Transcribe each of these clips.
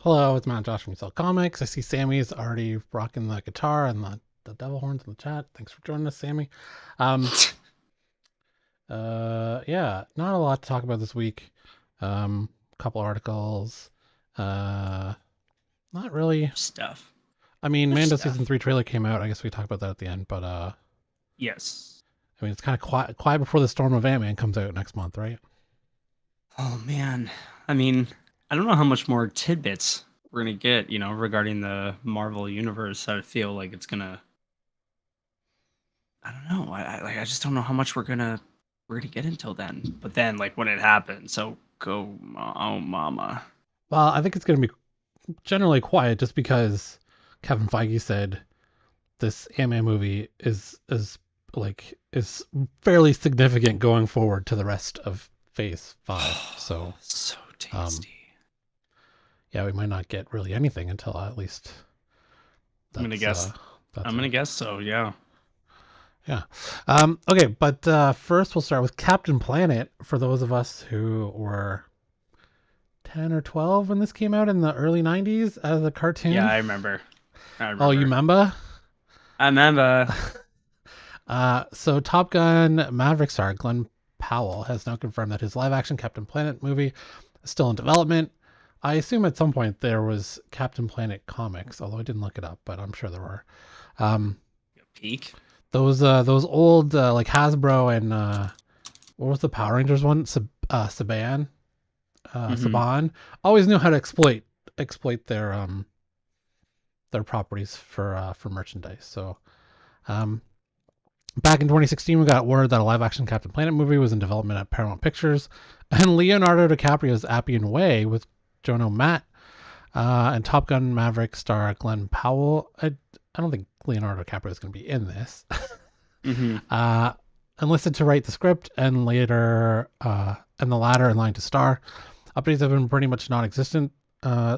Hello, it's Matt Josh from Sell Comics. I see Sammy's already rocking the guitar and the devil horns in the chat. Thanks for joining us, Sammy. Um, yeah, not a lot to talk about this week. Couple articles. Uh, Not really. Stuff. I mean, There's Mando stuff. season 3 trailer came out. I guess we talked about that at the end, but Yes. I mean, it's kind of quiet before the storm of Ant-Man comes out next month, right? Oh man. I mean, I don't know how much more tidbits we're gonna get, regarding the Marvel universe. I feel like it's gonna. I don't know. I just don't know how much we're gonna get until then. But then, like when it happens, so go, oh mama. Well, I think it's going to be generally quiet just because Kevin Feige said this Ant-Man movie is fairly significant going forward to the rest of Phase 5. So So um, tasty. yeah, we might not get really anything until at least I'm gonna that's guess. that's I'm gonna it. guess so. Yeah. Yeah. Okay, but first we'll start with Captain Planet for those of us who were 10 or 12 when this came out in the early 90s as a Yeah, cartoon. I remember. I Oh, you remember. remember? I remember. So Top Gun Maverick star Glenn Powell has now confirmed that his live-action Captain Planet movie is still in development. I assume at some point there was Captain Planet comics, although I didn't look it up, but I'm sure there were. Um, Peak. those old like Hasbro and what was the Power Rangers one? Mm-hmm. Saban always knew how to exploit their properties for merchandise. So um, back in 2016, we got word that a live-action Captain Planet movie was in development at Paramount Pictures, and Leonardo DiCaprio's Appian Way with Jono Matt and Top Gun Maverick star Glenn Powell. I don't think Leonardo DiCaprio is going to be in this. Mm-hmm. uh, Enlisted to write the script and the latter in line to star. Updates have been pretty much non-existent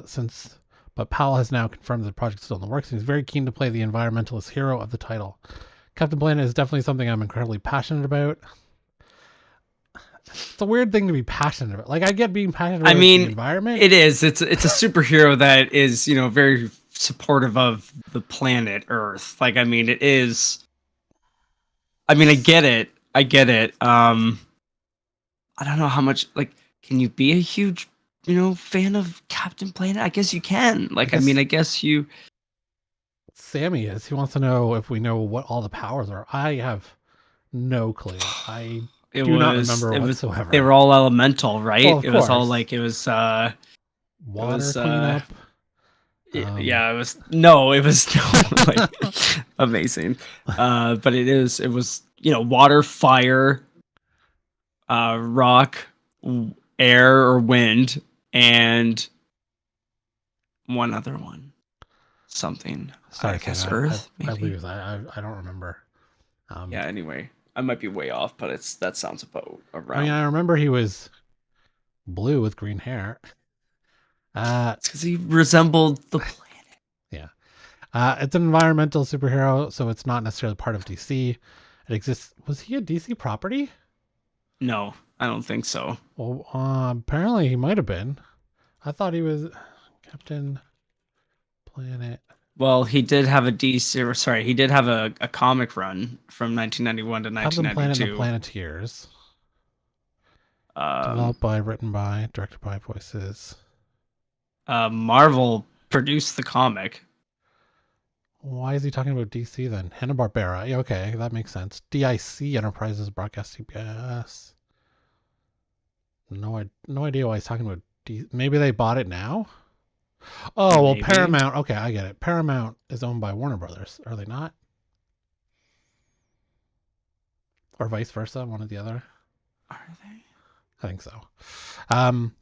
since, but Powell has now confirmed that the project's still in the works and he's very keen to play the environmentalist hero of the title. Captain Planet is definitely something I'm incredibly passionate about. It's a weird thing to be passionate about. Like, I get being passionate I about the mean, environment. it is. It's a superhero that is, very supportive of the planet Earth. Like, I mean, it is. I mean, I get it. I get it. I don't know how much. Like, can you be a huge, fan of Captain Planet? I guess you can. I Like, I mean, guess I guess you. Sammy is. He wants to know if we know what all the powers are. I have no clue. I It do not was. remember It was. They whatsoever. were all elemental, Well, right? of It was all course, like it was. It water was. cleanup. Yeah, it was no, it was no, like amazing. But it was, water, fire, rock, air or wind, and one other one. Something. I Sorry, guess Sam. Earth, I maybe. lose. I don't remember. Um, Yeah, anyway. I might be way off, but that sounds about I mean, around. I remember he was blue with green hair. Uh, It's because he resembled the planet. yeah. It's an environmental superhero, so it's not necessarily part of DC. It exists. Was he a DC property? No, I don't think so. Well, apparently he might have been. I thought he was Captain Planet. Well, he did have a DC, or sorry, he did have a comic run from 1991 to Captain Planet and the 1992. Planeteers. Um, Developed by, written by, directed by voices. Marvel produced the comic. Why is he talking about DC then? Hanna-Barbera. Yeah, okay, that makes sense. DIC Enterprises broadcast CBS. No idea why he's talking about Maybe they bought it now? Oh, well, Maybe. Paramount. Okay, I get it. Paramount is owned by Warner Brothers, are they not? Or vice versa, one or the other? Are they? I think so. Um,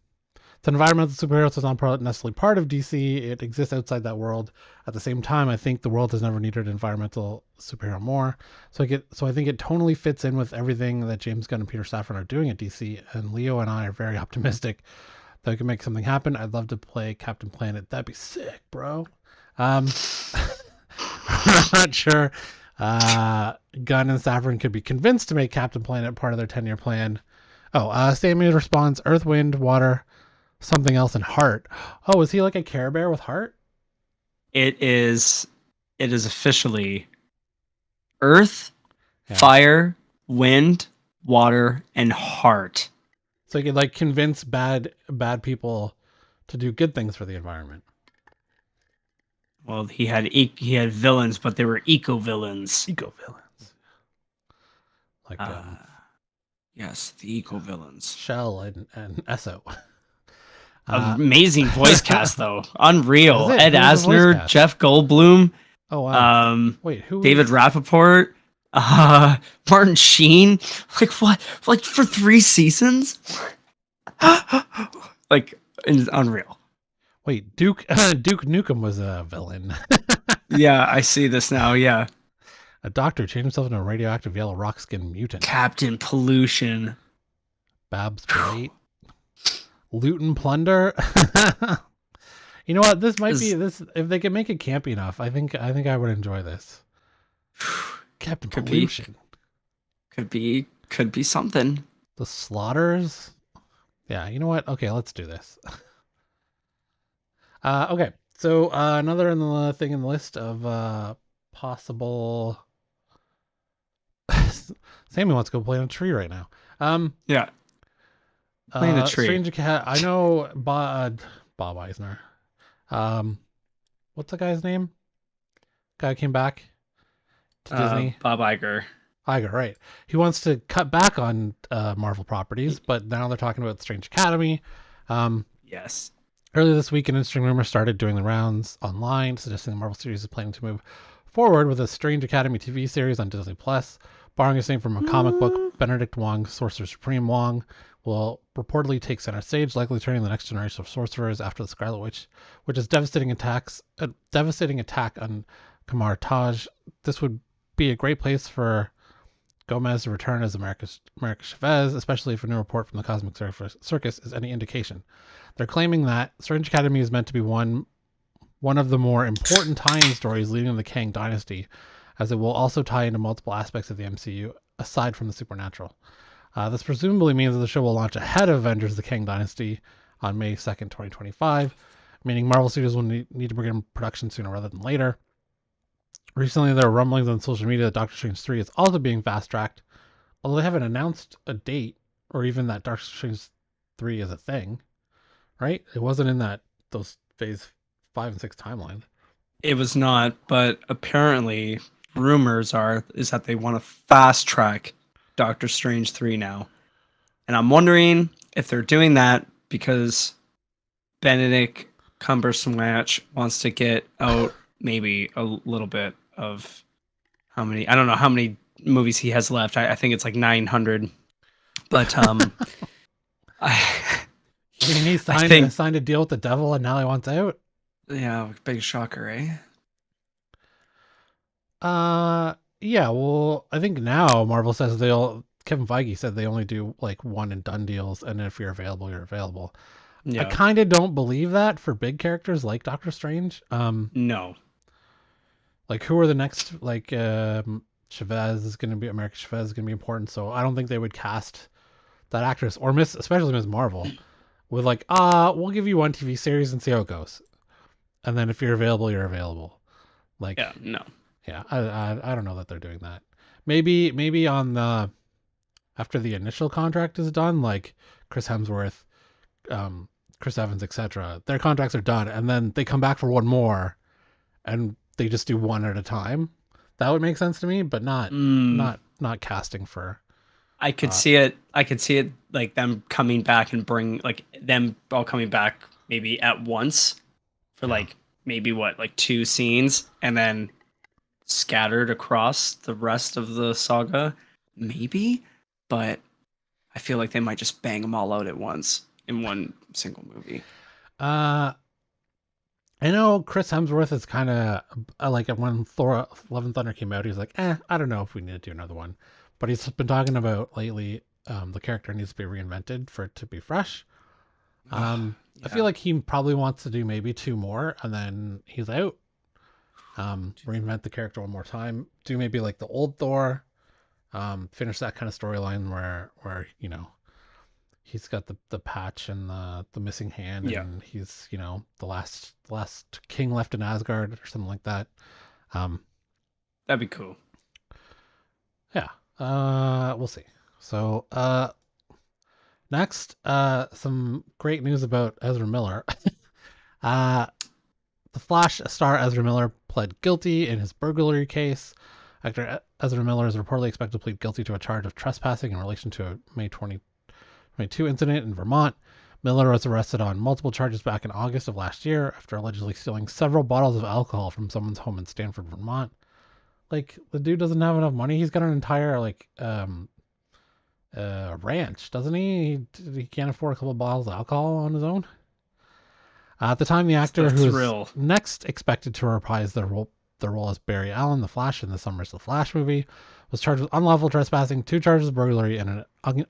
it's an environmental superhero, so it's not necessarily part of DC. It exists outside that world. At the same time, I think the world has never needed an environmental superhero more. So I think it totally fits in with everything that James Gunn and Peter Safran are doing at DC. And Leo and I are very optimistic that we can make something happen. I'd love to play Captain Planet. That'd be sick, bro. I'm not sure. Gunn and Safran could be convinced to make Captain Planet part of their 10-year plan. Oh, Sammy responds: Earth, wind, water, something else in heart. Oh, is he like a Care Bear with heart? It is officially Earth, Yeah. Fire, Wind, Water, and Heart. So he could like convince bad people to do good things for the environment. Well, he had villains, but they were eco villains. Eco villains. Like Yes, the eco villains. Shell and Esso. Uh Amazing voice cast though, is unreal. it? Ed Who was the voice Asner, cast? Jeff Goldblum, Oh wow. um, Wait, who David was Rappaport, Martin Sheen. Like what? Like for 3 seasons? Like it's unreal. Wait, Duke Duke Nukem was a villain. Yeah, I see this now. Yeah, A doctor changed himself into a radioactive yellow rock skin mutant. Captain Pollution. Babs Blight. Loot and plunder. You know what? This might be Is this if they can make it campy enough. I would enjoy this. Captain could be Pollution. could be something. The Slaughters. Yeah, you know what? Okay, let's do this. Okay, so another in the thing in the list of possible. Sammy wants to go play on a tree right now. Yeah, plant a tree. Stranger Cat. I know Bob Eisner. Um, what's the guy's name? Guy came back to Disney. Bob Iger. Iger, right? He wants to cut back on Marvel properties, but now they're talking about Strange Academy. Um, Yes. Earlier this week, an interesting rumor started doing the rounds online, suggesting the Marvel series is planning to move forward with a Strange Academy TV series on Disney Plus. Borrowing his name from a comic book, Benedict Wong's Sorcerer Supreme Wong will reportedly take center stage, likely turning the next generation of sorcerers after the Scarlet Witch, which is a devastating attack on Kamar Taj. This would be a great place for Gomez to return as America Chavez, especially if a new report from the Cosmic Circus is any indication. They're claiming that Strange Academy is meant to be one of the more important tie-in stories leading to the Kang Dynasty, as it will also tie into multiple aspects of the MCU aside from the supernatural. This presumably means that the show will launch ahead of Avengers: The Kang Dynasty on May 2nd, 2025, meaning Marvel Studios will need to begin production sooner rather than later. Recently, there were rumblings on social media that Doctor Strange 3 is also being fast-tracked, although they haven't announced a date or even that Doctor Strange 3 is a thing, right? It wasn't in those phase 5 and 6 timelines. It was not, but apparently rumors is that they want to fast track Doctor Strange 3 now. And I'm wondering if they're doing that because Benedict Cumberbatch wants to get out maybe a little bit of I don't know how many movies he has left. I think it's like 900. But He I think signed a deal with the devil and now he wants out? yeah, big shocker, eh? Yeah, well, I think now Marvel says Kevin Feige said they only do like one and done deals, and if you're available, you're available. I Yeah. kind of don't believe that for big characters like Doctor Strange. No. Like who are the next like Chavez is going to be America Chavez is going to be important, so I don't think they would cast that actress or especially Miss Marvel with like we'll give you one TV series and see how it goes, and then if you're available, you're available. Like Yeah, no. yeah, I don't know that they're doing that. Maybe on the after the initial contract is done, like Chris Hemsworth, Chris Evans, etc. Their contracts are done, and then they come back for one more, and they just do one at a time. That would make sense to me, but Mm, not casting for. I could Uh, see it. I could see it like them coming back and bring like them all coming back maybe at once for yeah. like maybe what like 2 scenes and then scattered across the rest of the saga, maybe. But I feel like they might just bang them all out at once in one single movie. Uh, I know Chris Hemsworth is kind of like when Thor: Love and Thunder came out, he was like, I don't know if we need to do another one, but he's been talking about lately. The character needs to be reinvented for it to be fresh. I feel Yeah. like he probably wants to do maybe two more, and then he's out. Reinvent the character one more time. Do maybe like the old Thor. Finish that kind of storyline where he's got the patch and the missing hand, Yeah, and he's the last king left in Asgard or something like that. Um, that'd be cool. yeah, we'll see. So next, some great news about Ezra Miller. uh, the Flash star Ezra Miller pled guilty in his burglary case. Actor Ezra Miller is reportedly expected to plead guilty to a charge of trespassing in relation to a May 2022 incident in Vermont. Miller was arrested on multiple charges back in August of last year after allegedly stealing several bottles of alcohol from someone's home in Stanford, Vermont. Like, the dude doesn't have enough money. He's got an entire ranch, doesn't he? He can't afford a couple of bottles of alcohol on his own. At the time, the It's the actor who is thrill. next expected to reprise the role as Barry Allen, the Flash, in the summer's The Flash movie, was charged with unlawful trespassing, 2 charges of burglary, and an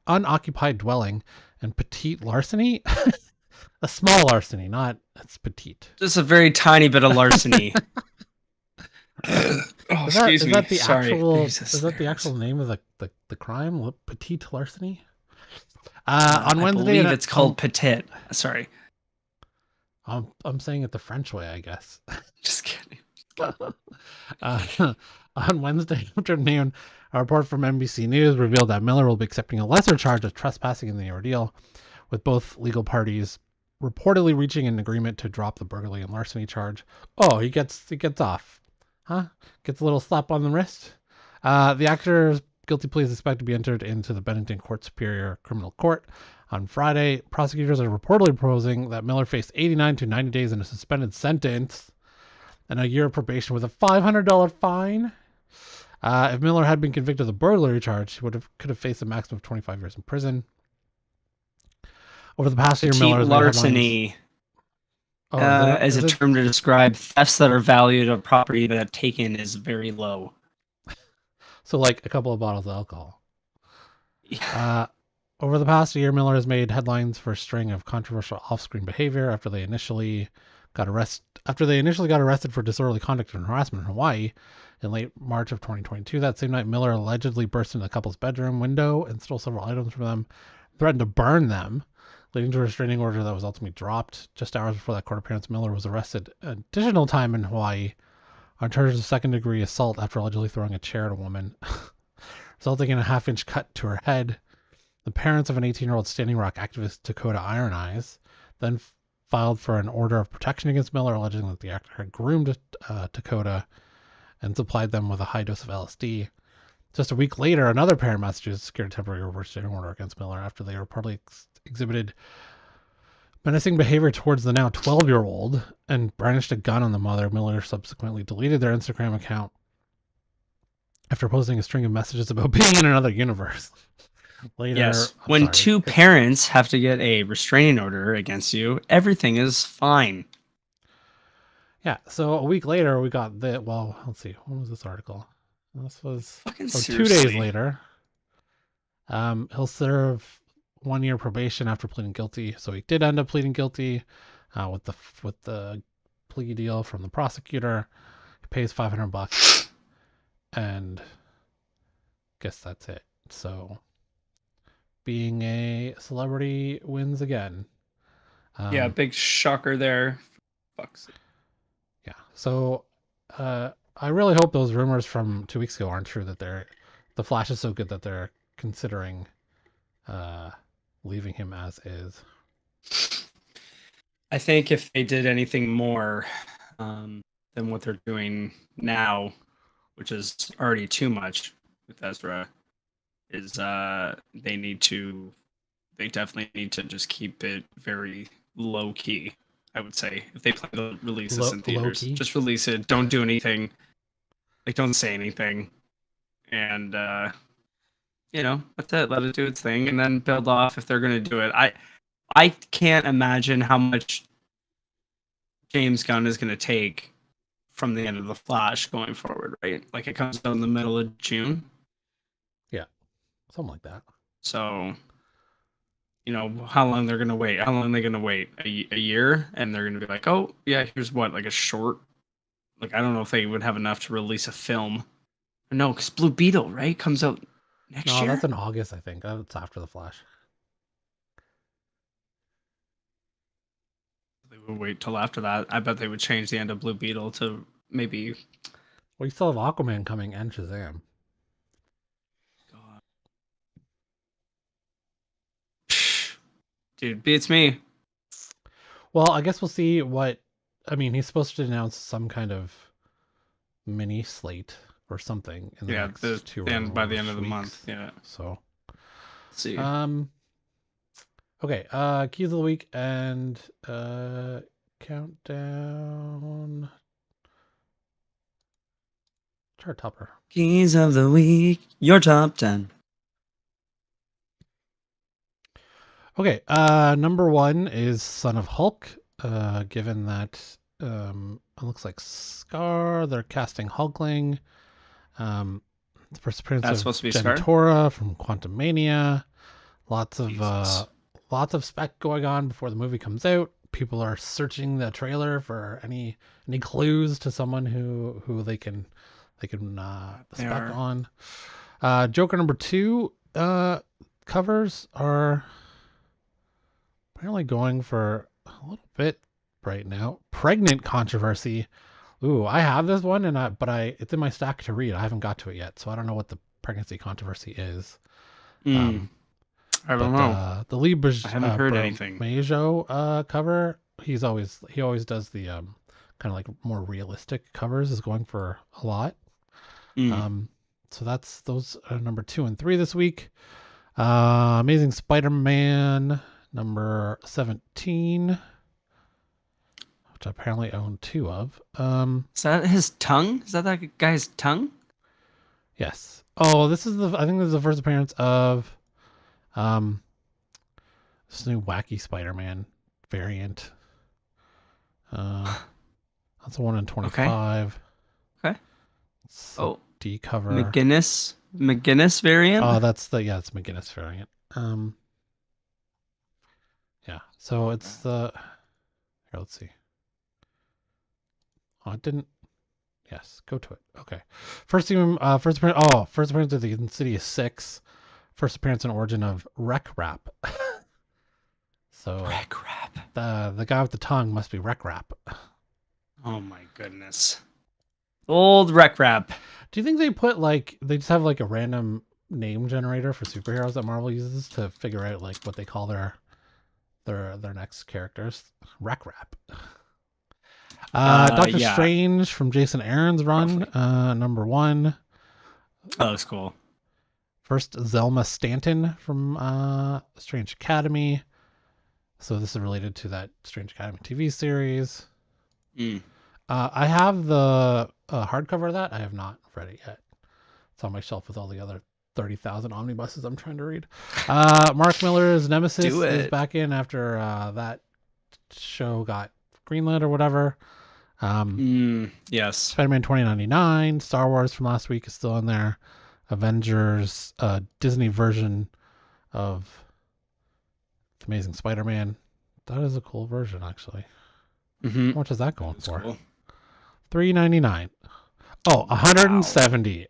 unoccupied dwelling, and petite larceny. A small larceny, not it's petite. Just a very tiny bit of larceny. Oh, Is that excuse is me. that the Sorry. actual Jesus, is that there the it is. actual name of the crime? Petite larceny. On I Wednesday, believe it's called Petit. Sorry. I'm saying it the French way, I guess. Just kidding. uh, on Wednesday afternoon, a report from NBC News revealed that Miller will be accepting a lesser charge of trespassing in the ordeal, with both legal parties reportedly reaching an agreement to drop the burglary and larceny charge. Oh, he gets off, huh? Gets a little slap on the wrist. The actor's guilty plea is expected to be entered into the Bennington Court Superior Criminal Court on Friday. Prosecutors are reportedly proposing that Miller face 89 to 90 days in a suspended sentence and a year of probation with a $500 fine. If Miller had been convicted of the burglary charge, he could have faced a maximum of 25 years in prison. Over the past year, Miller Petite has made headlines. larceny Oh, is it? as a Is it? term to describe thefts that are valued of property that taken is very low. So, like a couple of bottles of alcohol. Yeah. Uh, Over the past year, Miller has made headlines for a string of controversial off-screen behavior after they initially got arrested for disorderly conduct and harassment in Hawaii in late March of 2022. That same night, Miller allegedly burst into the couple's bedroom window and stole several items from them, threatened to burn them, leading to a restraining order that was ultimately dropped. Just hours before that court appearance, Miller was arrested an additional time in Hawaii on charges of second-degree assault after allegedly throwing a chair at a woman, resulting in a half-inch cut to her head. The parents of an 18-year-old Standing Rock activist, Dakota Iron Eyes, then filed for an order of protection against Miller, alleging that the actor had groomed Dakota and supplied them with a high dose of LSD. Just a week later, another parent in Massachusetts secured a temporary restraining order against Miller after they reportedly exhibited menacing behavior towards the now 12-year-old and brandished a gun on the mother. Miller subsequently deleted their Instagram account after posting a string of messages about being in another universe. Later, Yes. I'm When sorry. two parents have to get a restraining order against you, everything is fine. Yeah, so a week later, we got the. Well, let's see. When was this article? This was. Fucking Oh, 2 days seriously. later. He'll serve 1 year probation after pleading guilty. So he did end up pleading guilty with the plea deal from the prosecutor. He pays $500, and guess that's it. So being a celebrity wins again. Yeah, Um, big shocker there. Fuck's yeah. So I really hope those rumors from 2 weeks ago aren't true. That the Flash is so good that they're considering uh, leaving him as is. I think if they did anything more than what they're doing now, which is already too much with Ezra, is they definitely need to just keep it very low key. I would say if they plan to release this in Low theaters, key. just release it. Don't do anything. Like don't say anything, and that's it. Let it do its thing, and then build off if they're gonna do it. I can't imagine how much James Gunn is gonna take from the end of the Flash going forward, right? Like it comes out in the middle of June, Yeah, something like that. so how long they're gonna wait? How long are they gonna wait? A year, and they're gonna be like, oh yeah, here's what like a short. Like I don't know if they would have enough to release a film. No, because Blue Beetle, right, comes out next No, that's year. in August, I think. That's after the Flash. they would wait till after that. I bet they would change the end of Blue Beetle to maybe. Well, you still have Aquaman coming and Shazam. God. Dude, beats me. Well, I guess we'll see what. I mean, he's supposed to announce some kind of mini slate or something in the Yeah, next two or by the more end of the month. weeks. Yeah. So, Let's see. Okay. Keys of the week and countdown. Chart topper. Keys of the week. Your top 10. Okay. Number one is Son of Hulk. Given that it looks like Scar, they're casting Hulkling. The first appearance That's of supposed to be Scar. Gentora from Quantum Mania. Lots Jesus. of spec going on before the movie comes out. People are searching the trailer for any clues to someone who they can They spec are. on. Joker number two covers are apparently going for a little bit right now. Pregnant controversy. Ooh, I have this one but it's in my stack to read. I haven't got to it yet, so I don't know what the pregnancy controversy is. I don't But know. the Lee I haven't heard anything. Bermejo cover, he always does the kind of like more realistic covers, is going for a lot. So those are number 2 and 3 this week. Amazing Spider-Man number 17, which I apparently own 2 of. Is that his tongue? Is that guy's tongue? Yes. Oh, I think this is the first appearance of this new wacky Spider-Man variant. That's a 1 in 25. Okay. It's Oh, D cover. McGinnis variant. Oh, it's McGinnis variant. Yeah. So it's the. Here, let's see. Oh, it didn't. Yes, go to it. Okay. First appearance. Oh, first appearance of the Insidious 6. First appearance and origin of Wreck Rap. So Wreck Rap. The guy with the tongue must be Wreck Rap. Oh my goodness. Old Wreck Rap. Do you think they just have like a random name generator for superheroes that Marvel uses to figure out like what they call their next characters? Wreck Rap. Doctor Strange from Jason Aaron's run, number 1. Oh, that's cool. First Zelma Stanton from Strange Academy. So this is related to that Strange Academy TV series. I have the hardcover of that. I have not read it yet. It's on my shelf with all the other 30,000 omnibuses I'm trying to read. Mark Miller's Nemesis is back in after that show got greenlit or whatever. Yes. Spider-Man 2099, Star Wars from last week is still in there. Avengers, Disney version of Amazing Spider-Man. That is a cool version, actually. How much is that going for? Cool. $3.99. Oh, $170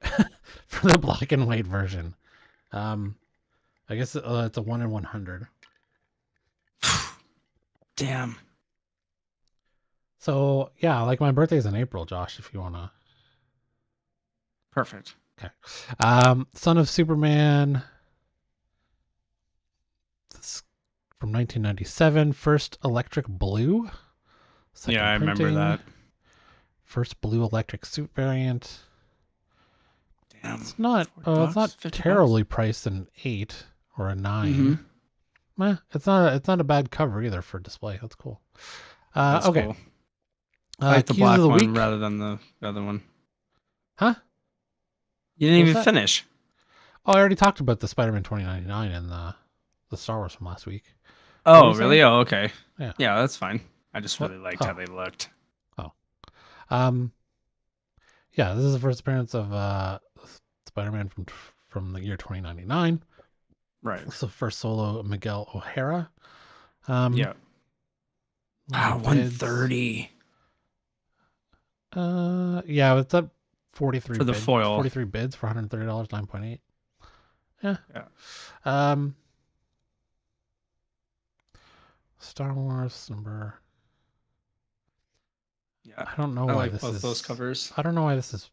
for the black and white version. I guess it's a 1 in 100. Damn. So yeah, like my birthday's in April, Josh. If you wanna. Perfect. Okay. Son of Superman. This from 1997. First electric blue. Yeah, I remember that. First blue electric suit variant. Damn. It's not terribly priced an 8 or a 9. It's not a bad cover either for display. That's cool. That's okay. Cool. I like the black one rather than the other one. Huh? You didn't even finish. Oh, I already talked about the Spider-Man 2099 and the Star Wars from last week. Oh, really? Oh, okay. Yeah. Yeah, that's fine. I just really liked how they looked. Oh. Yeah, this is the first appearance of Spider-Man from the year 2099. Right. It's the first solo Miguel O'Hara. Yeah. Wow, 130. Yeah, it's up 43 for the foil. 43 bids for $130, 9.8. Yeah. Star Wars number Yeah, I don't know I why like this both those is. covers. I don't know why this is.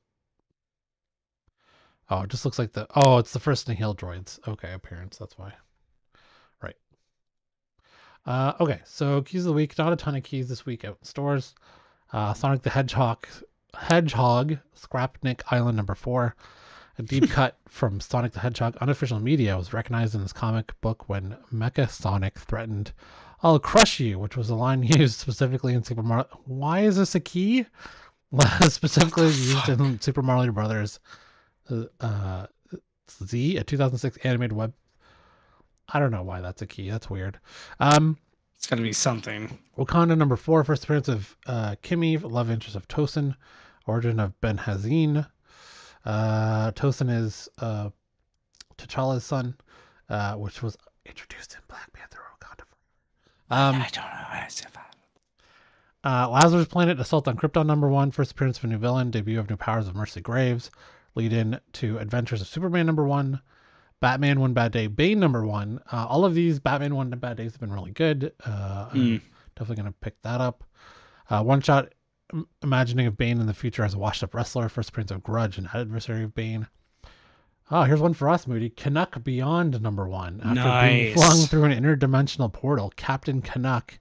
Oh, it just looks like the. Oh, it's the first Nihil droids. Okay, appearance. That's why. Right. Okay, so keys of the week. Not a ton of keys this week out in stores. Sonic the Hedgehog, Scrapnik Island #4. A deep cut from Sonic the Hedgehog unofficial media was recognized in this comic book when Mecha Sonic threatened, "I'll crush you," which was a line used specifically in Super Mario. Why is this a key? What the Specifically used fuck? in Super Mario Brothers uh, Z, a 2006 animated web. I don't know why that's a key. That's weird. Um, It's gotta be something. Wakanda #4, first appearance of Kimmy, love interest of Tosin, origin of Ben Hazine. Tosin is T'Challa's son, which was introduced in Black Panther Wakanda. I Um, don't know how to say that. Lazarus Planet, Assault on Krypton #1, first appearance of a new villain, debut of new powers of Mercy Graves, lead in to Adventures of Superman #1, Batman One Bad Day, Bane #1. All of these Batman One Bad Days have been really good. Mm. I'm definitely going to pick that up. One shot imagining of Bane in the future as a washed up wrestler, first appearance of Grudge, an adversary of Bane. Oh, here's one for us, Moody. Canuck Beyond #1. After being flung Nice. through an interdimensional portal, Captain Canuck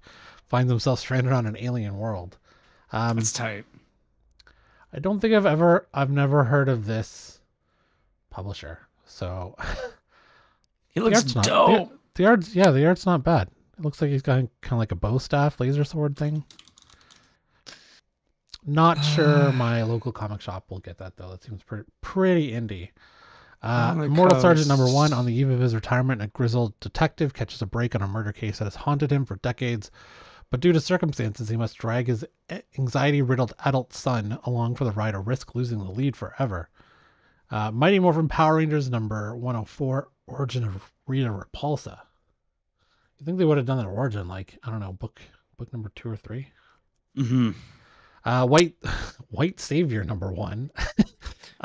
finds himself stranded on an alien world. Um, That's tight. I don't think I've never heard of this publisher. So He the looks art's not the, dope. the art's yeah the art's not bad. It looks like he's got kind of like a bow staff laser sword thing. Not sure my local comic shop will get that though. That seems pretty indie. Immortal Sergeant #1, on the eve of his retirement, a grizzled detective catches a break on a murder case that has haunted him for decades, but due to circumstances, he must drag his anxiety-riddled adult son along for the ride or risk losing the lead forever. Mighty Morphin Power Rangers #104, Origin of Rita Repulsa. You think they would have done that origin, like, I don't know, book number 2 or 3? Mm-hmm. White White Savior #1.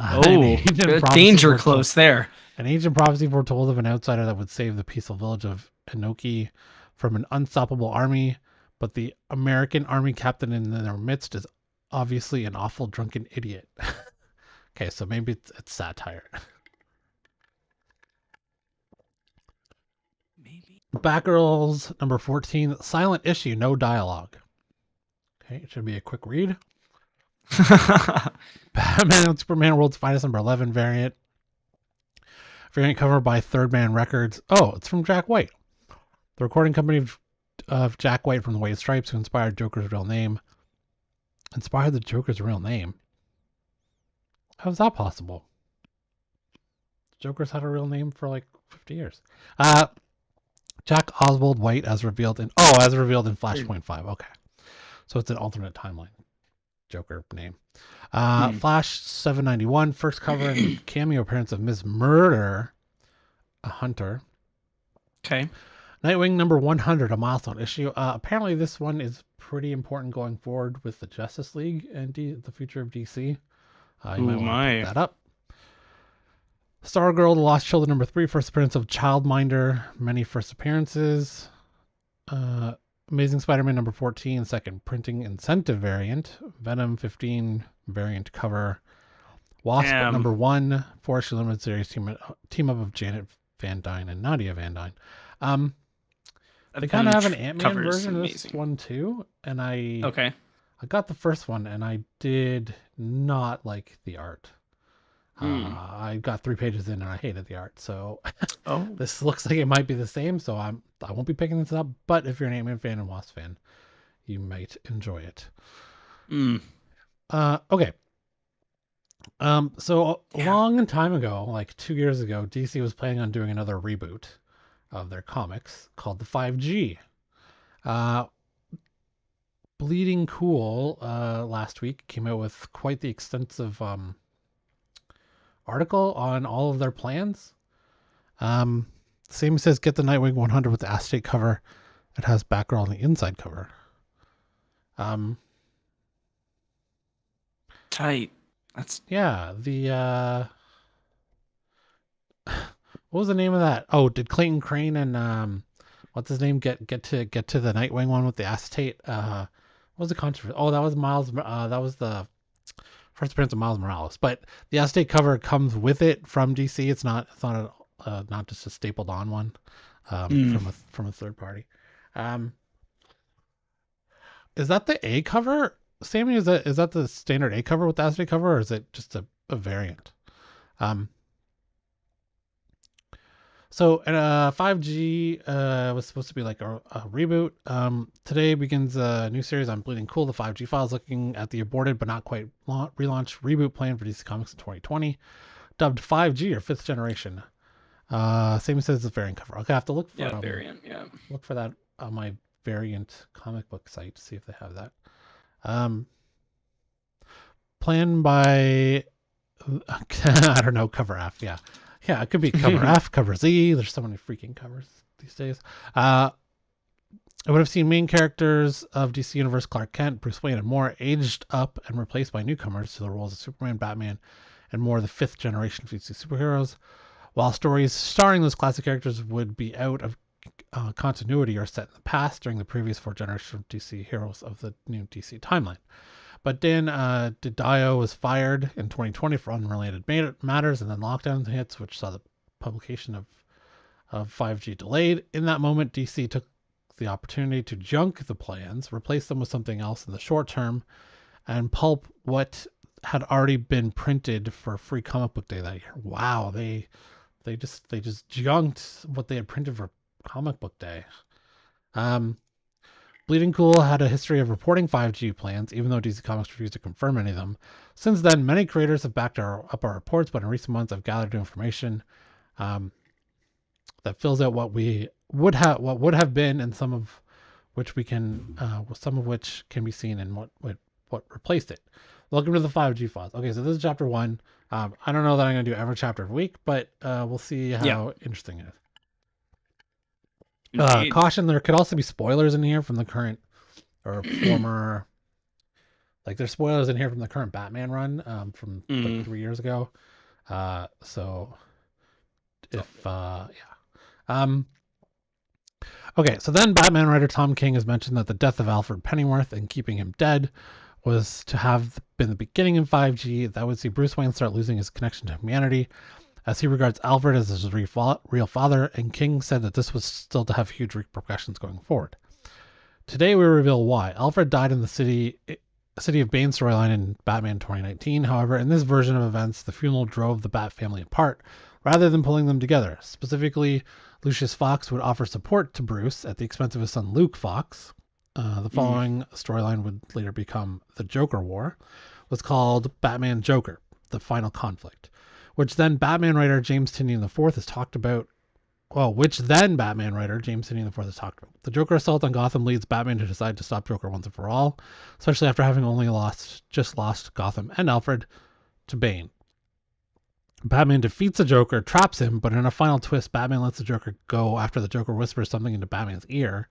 An Oh, ancient prophecy danger foretold close there. An ancient prophecy foretold of an outsider that would save the peaceful village of Inoki from an unstoppable army, but the American army captain in their midst is obviously an awful drunken idiot. Okay, so maybe it's satire. Maybe. Batgirls #14, silent issue, no dialogue. Okay, it should be a quick read. Batman and Superman World's Finest #11 variant. Variant covered by Third Man Records. Oh, it's from Jack White, the recording company of Jack White from the White Stripes, who inspired Joker's real name. Inspired the Joker's real name? How's that possible? Joker's had a real name for like 50 years. Jack Oswald White as revealed in Flashpoint 5. Okay. So it's an alternate timeline Joker name. Flash 791, first cover and cameo appearance of Ms. Murder, a hunter. Okay. Nightwing #100, a milestone issue. Apparently this one is pretty important going forward with the Justice League and the future of DC. You might Ooh, want to pick my. that up. Stargirl, The Lost Children #3, first appearance of Childminder, many first appearances. Amazing Spider-Man #14, second printing incentive variant. Venom 15 variant cover. Wasp Damn. #1, 4-issue limited series team up of Janet Van Dyne and Nadia Van Dyne. They kind of have an Ant-Man version of this one too, and I got the first one and I did not like the art. I got 3 pages in and I hated the art, so this looks like it might be the same. So I won't be picking this up. But if you're an Ant-Man fan and Wasp fan, you might enjoy it. Okay. So a long time ago, like 2 years ago, DC was planning on doing another reboot of their comics called the 5G. Bleeding Cool last week came out with quite the extensive article on all of their plans. Same says get the Nightwing 100 with the acetate cover. It has Batgirl on the inside cover. Tight. That's the what was the name of that? Oh, did Clayton Crane and what's his name get to the Nightwing one with the acetate? What was the controversy? Oh, that was Miles. That was the first appearance of Miles Morales. But the estate cover comes with it from DC. It's not. It's not not just a stapled on one Mm. from a third party. Um, is that the A cover, Sammy? Is that the standard A cover with the estate cover, or is it just a variant? Um, So, 5G was supposed to be like a reboot. Today begins a new series on Bleeding Cool, the 5G files, looking at the aborted but not quite relaunch reboot plan for DC Comics in 2020, dubbed 5G or fifth generation. Same says the variant cover. Okay, I have to Yeah, variant. Yeah. look for that on my variant comic book site to see if they have that. Um, Planned by I don't know, cover F. Yeah, yeah, it could be cover F, cover Z. There's so many freaking covers these days. I would have seen main characters of DC Universe, Clark Kent, Bruce Wayne, and more, aged up and replaced by newcomers to the roles of Superman, Batman, and more the fifth generation of DC superheroes. While stories starring those classic characters would be out of continuity or set in the past during the previous four generations of DC heroes of the new DC timeline. But Dan DiDio was fired in 2020 for unrelated matters, and then lockdown hits, which saw the publication of 5G delayed. In that moment, DC took the opportunity to junk the plans, replace them with something else in the short term, and pulp what had already been printed for Free Comic Book Day that year. Wow, they just junked what they had printed for Comic Book Day. Um, Bleeding Cool had a history of reporting 5G plans, even though DC Comics refused to confirm any of them. Since then, many creators have backed up our reports, but in recent months, I've gathered information um, that fills out what would have been, and some of which can be seen in what replaced it. Welcome to the 5G files. Okay, so this is chapter one. I don't know that I'm going to do every chapter of a week, but we'll see Yeah. how interesting it is. Indeed. Caution: there could also be spoilers in here from the current or former. Like there's spoilers in here from the current Batman run from like Mm. 3 years ago. So So, if yeah. Okay, so then Batman writer Tom King has mentioned that the death of Alfred Pennyworth and keeping him dead was to have been the beginning in 5G that would see Bruce Wayne start losing his connection to humanity, as he regards Alfred as his real father, and King said that this was still to have huge repercussions going forward. Today we reveal why. Alfred died in the City of Bane storyline in Batman 2019. However, in this version of events, the funeral drove the Bat family apart rather than pulling them together. Specifically, Lucius Fox would offer support to Bruce at the expense of his son Luke Fox. The mm. following storyline would later become the Joker War, was called Batman Joker, the final conflict, which then Batman writer James Tynion IV has talked about. Well, which then Batman writer James Tynion IV has talked about. The Joker assault on Gotham leads Batman to decide to stop Joker once and for all, especially after having only just lost Gotham and Alfred to Bane. Batman defeats the Joker, traps him, but in a final twist, Batman lets the Joker go after the Joker whispers something into Batman's ear.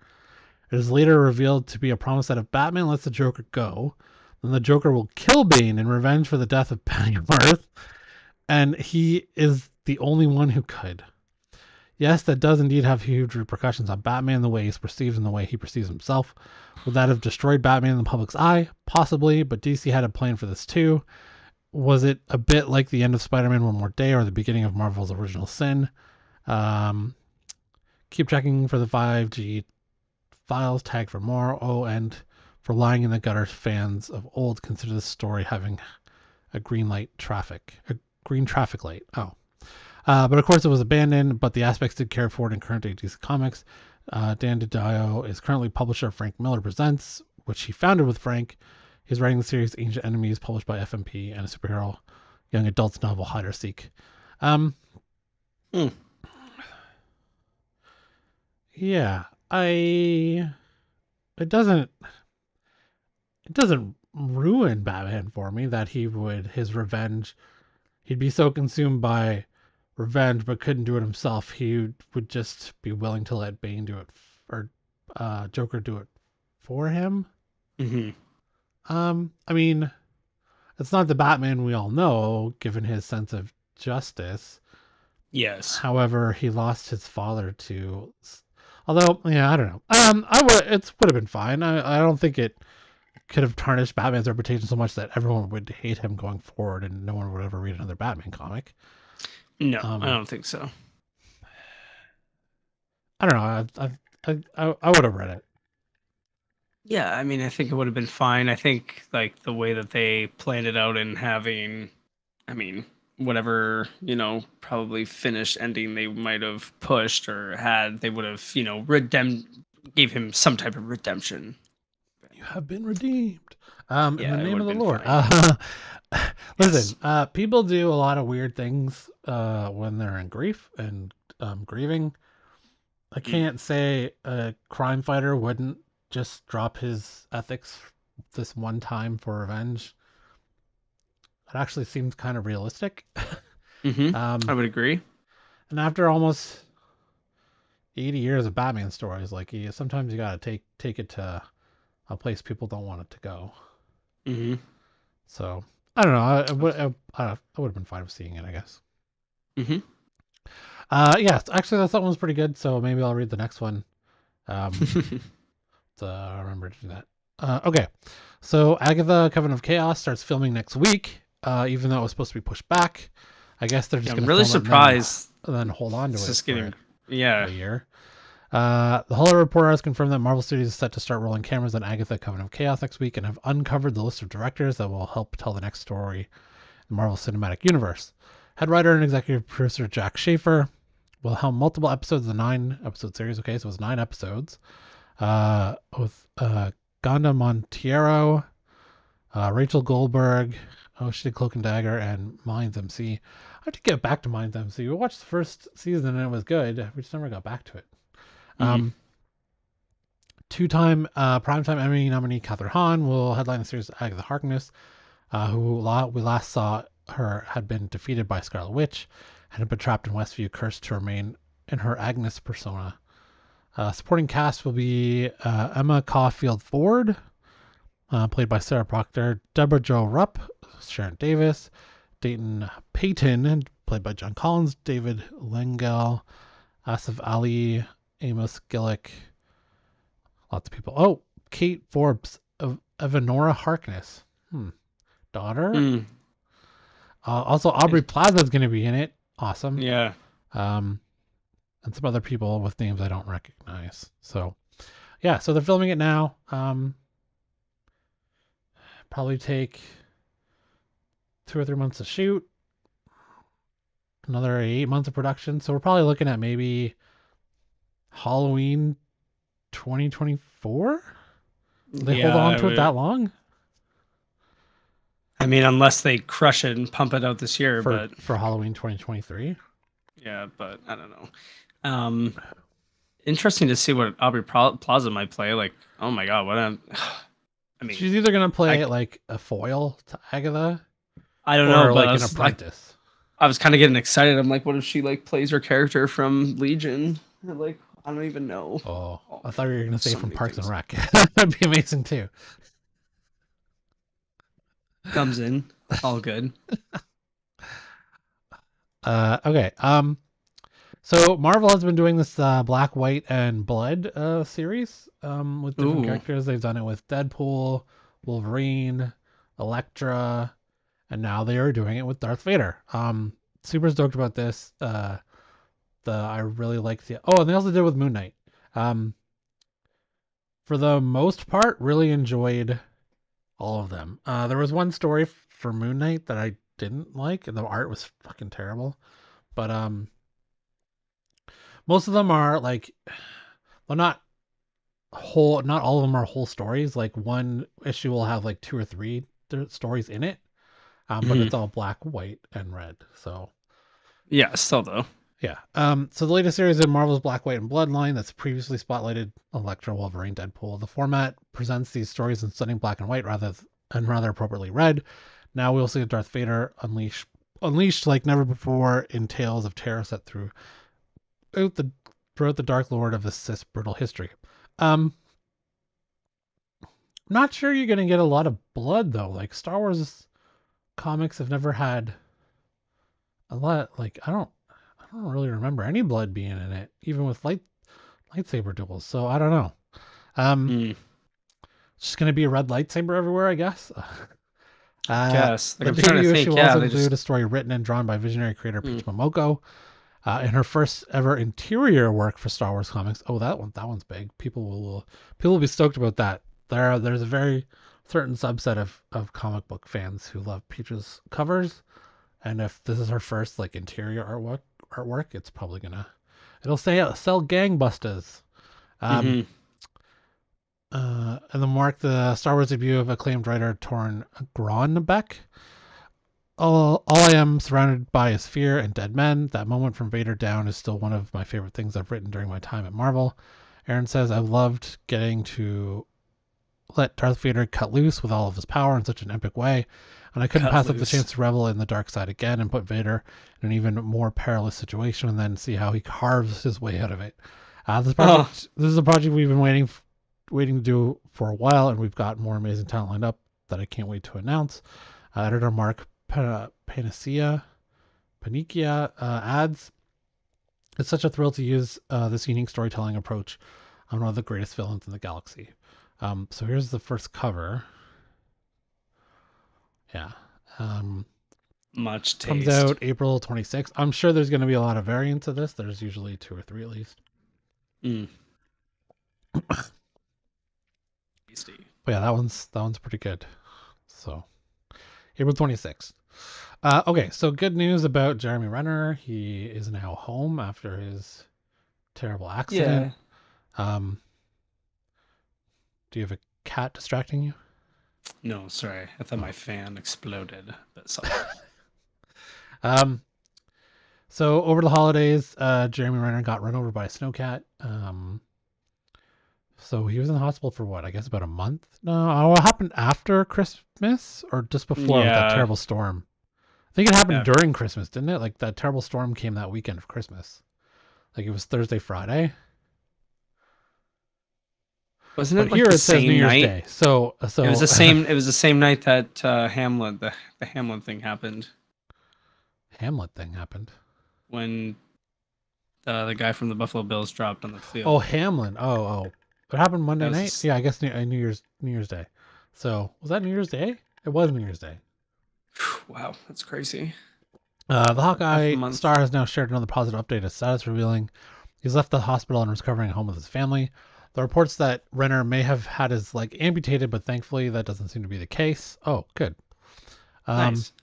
It is later revealed to be a promise that if Batman lets the Joker go, then the Joker will kill Bane in revenge for the death of Pennyworth, and he is the only one who could. Yes, that does indeed have huge repercussions on Batman, the way he's perceived and the way he perceives himself. Would that have destroyed Batman in the public's eye? Possibly, but DC had a plan for this too. Was it a bit like the end of Spider-Man One More Day or the beginning of Marvel's Original Sin? Um, Keep checking for the 5G files, tag for more. Oh, and for lying in the gutter, fans of old consider this story having a green traffic light. Oh. But of course, it was abandoned, but the aspects did carry forward in current day DC Comics. Dan DiDio is currently publisher of Frank Miller Presents, which he founded with Frank. He's writing the series Ancient Enemies, published by FMP, and a superhero young adults novel, Hide or Seek. Um, Mm. yeah, I. It doesn't ruin Batman for me that his revenge. He'd be so consumed by revenge but couldn't do it himself. He would just be willing to let Bane do it or Joker do it for him. Hmm. I mean, it's not the Batman we all know, given his sense of justice. Yes. However, he lost his father to. Although, yeah, I don't know. It would have been fine. I don't think it could have tarnished Batman's reputation so much that everyone would hate him going forward, and no one would ever read another Batman comic. No, I Um, don't think so. I don't know. I would have read it. Yeah, I mean, I think it would have been fine. I think like the way that they planned it out and having, I mean, whatever, probably finished ending they might have pushed or had, they would have, gave him some type of redemption. You have been redeemed. In the Yeah, it name would of have the been Lord. fine. Listen, Yes. people do a lot of weird things when they're in grief and grieving. I Mm. can't say a crime fighter wouldn't just drop his ethics this one time for revenge. It actually seems kind of realistic. I um, would agree. and after almost 80 years of Batman stories, like sometimes you gotta take it to a place people don't want it to go. hmm So I don't know. I would have been fine with seeing it, I guess. hmm Yeah, actually, that one was pretty good. So maybe I'll read the next one. Um, to remember to do that. Okay, so Agatha: Coven of Chaos starts filming next week. Even though it was supposed to be pushed back, I guess they're Yeah, just I'm gonna really film it and surprised. then hold on to This it is for getting, yeah. a year. The Hollywood Reporter has confirmed that Marvel Studios is set to start rolling cameras on Agatha: Coven of Chaos next week and have uncovered the list of directors that will help tell the next story in the Marvel Cinematic Universe. Head writer and executive producer Jack Schaefer will helm multiple episodes of the 9 episode series. Okay, so it's 9 episodes. With Gonda Montiero, Rachel Goldberg. Oh, she did Cloak and Dagger and Minds MC. I have to get back to Minds MC. We watched the first season and it was good. We just never got back to it. hmm Um, Two-time primetime Emmy nominee Catherine Hahn will headline the series Agatha Harkness, who we last saw her had been defeated by Scarlet Witch and had been trapped in Westview, cursed to remain in her Agnes persona. Supporting cast will be Emma Caulfield Ford, played by Sarah Proctor, Deborah Jo Rupp, Sharon Davis, Dayton Payton, played by John Collins, David Lengel, Asif Ali, Amos Gillick, lots of people. Oh, Kate Forbes of Evanora Harkness, daughter. Mm. Also, Aubrey Plaza is going to be in it. Awesome. Yeah. Um, and some other people with names I don't recognize. So, yeah, so they're filming it now. Probably take 2 or 3 months to shoot, another 8 months of production. So we're probably looking at maybe Halloween 2024. They hold Yeah, on I to it that would. long I mean, unless they crush it and pump it out this year, but for Halloween 2023. yeah, but I don't know. Um, Interesting to see what Aubrey Plaza might play. Like, oh my god, what a I mean, She's either gonna I play like a foil to Agatha I don't know, or but like an apprentice. I was kind of getting excited. I'm like, what if she like plays her character from Legion? Like, I don't even know. Oh, Oh I thought man, you were gonna say so from many Parks and things Rec. That'd be amazing too. comes in. All good. Okay. So Marvel has been doing this Black, White, and Blood series with different Ooh, characters. They've done it with Deadpool, Wolverine, Elektra, and now they are doing it with Darth Vader. Super stoked about this. I really like the. Oh, and they also did it with Moon Knight. Um, for the most part, really enjoyed all of them. There was one story for Moon Knight that I didn't like, and the art was fucking terrible. But most of them are like, well, not all of them are whole stories. Like one issue will have like 2 or 3 stories in it, but hmm it's all black, white, and red. So yeah. Still though. yeah. So the latest series in Marvel's Black, White, and Bloodline that's previously spotlighted Elektra, Wolverine, Deadpool. The format presents these stories in stunning black and white rather appropriately red. Now we'll see Darth Vader unleashed like never before in tales of terror set throughout the Dark Lord of the Sith's brutal history. Um, Not sure you're gonna get a lot of blood though. Like Star Wars comics have never had a lot. Like I don't really remember any blood being in it, even with lightsaber duels. So I don't know. Um, Mm. It's just gonna be a red lightsaber everywhere, I guess. Guess. Like The I'm trying to debut issue think. will Yeah, also they include just. a story written and drawn by visionary creator Mm. Peach Momoko. In her first ever interior work for Star Wars comics. Oh, that one's big. People will be stoked about that. There's a very certain subset of comic book fans who love Peach's covers, and if this is her first like interior artwork, it's probably gonna it'll say sell gangbusters. Um, Mm-hmm. and then mark the Star Wars debut of acclaimed writer Torn Gronbeck. All I am surrounded by is fear and dead men. That moment from Vader down is still one of my favorite things I've written during my time at Marvel. Aaron says, I loved getting to let Darth Vader cut loose with all of his power in such an epic way, and I couldn't Cut pass up the loose. chance to revel in the dark side again and put Vader in an even more perilous situation and then see how he carves his way out of it. Oh, This is a project we've been waiting to do for a while, and we've got more amazing talent lined up that I can't wait to announce. Editor Mark Panacea adds, it's such a thrill to use this unique storytelling approach on one of the greatest villains in the galaxy. So here's the first cover. Yeah. Um, much Comes taste. out April 26th. I'm sure there's going to be a lot of variants of this. There's usually two or three at least. Mm. Tasty. But yeah, that one's pretty good. So April 26th. Okay, so good news about Jeremy Renner. He is now home after his terrible accident. Yeah. Um, do you have a cat distracting you? No, sorry. I thought my Oh. fan exploded, but sorry. Um, so over the holidays, Jeremy Renner got run over by a snowcat. So he was in the hospital for what? I guess about a month. No, what happened after Christmas or just before with that Yeah. terrible storm? I think it happened Yeah. during Christmas, didn't it? Like that terrible storm came that weekend of Christmas. Like it was Thursday, Friday. Wasn't But it like here the it says New same Year's night? Day. So It was so the same. It was the same night that the Hamlin thing happened Hamlet thing happened. when the guy from the Buffalo Bills dropped on the Oh, field. Hamlin. Oh. It happened That Monday was night. just, Yeah, I guess New Year's Day. So was that New Year's Day? It was New Year's Day. wow, that's crazy. The Half a Hawkeye month. star has now shared another positive update of status, revealing he's left the hospital and is recovering at home with his family. The reports that Renner may have had his leg amputated, but thankfully that doesn't seem to be the case. Oh, good. Um, Nice.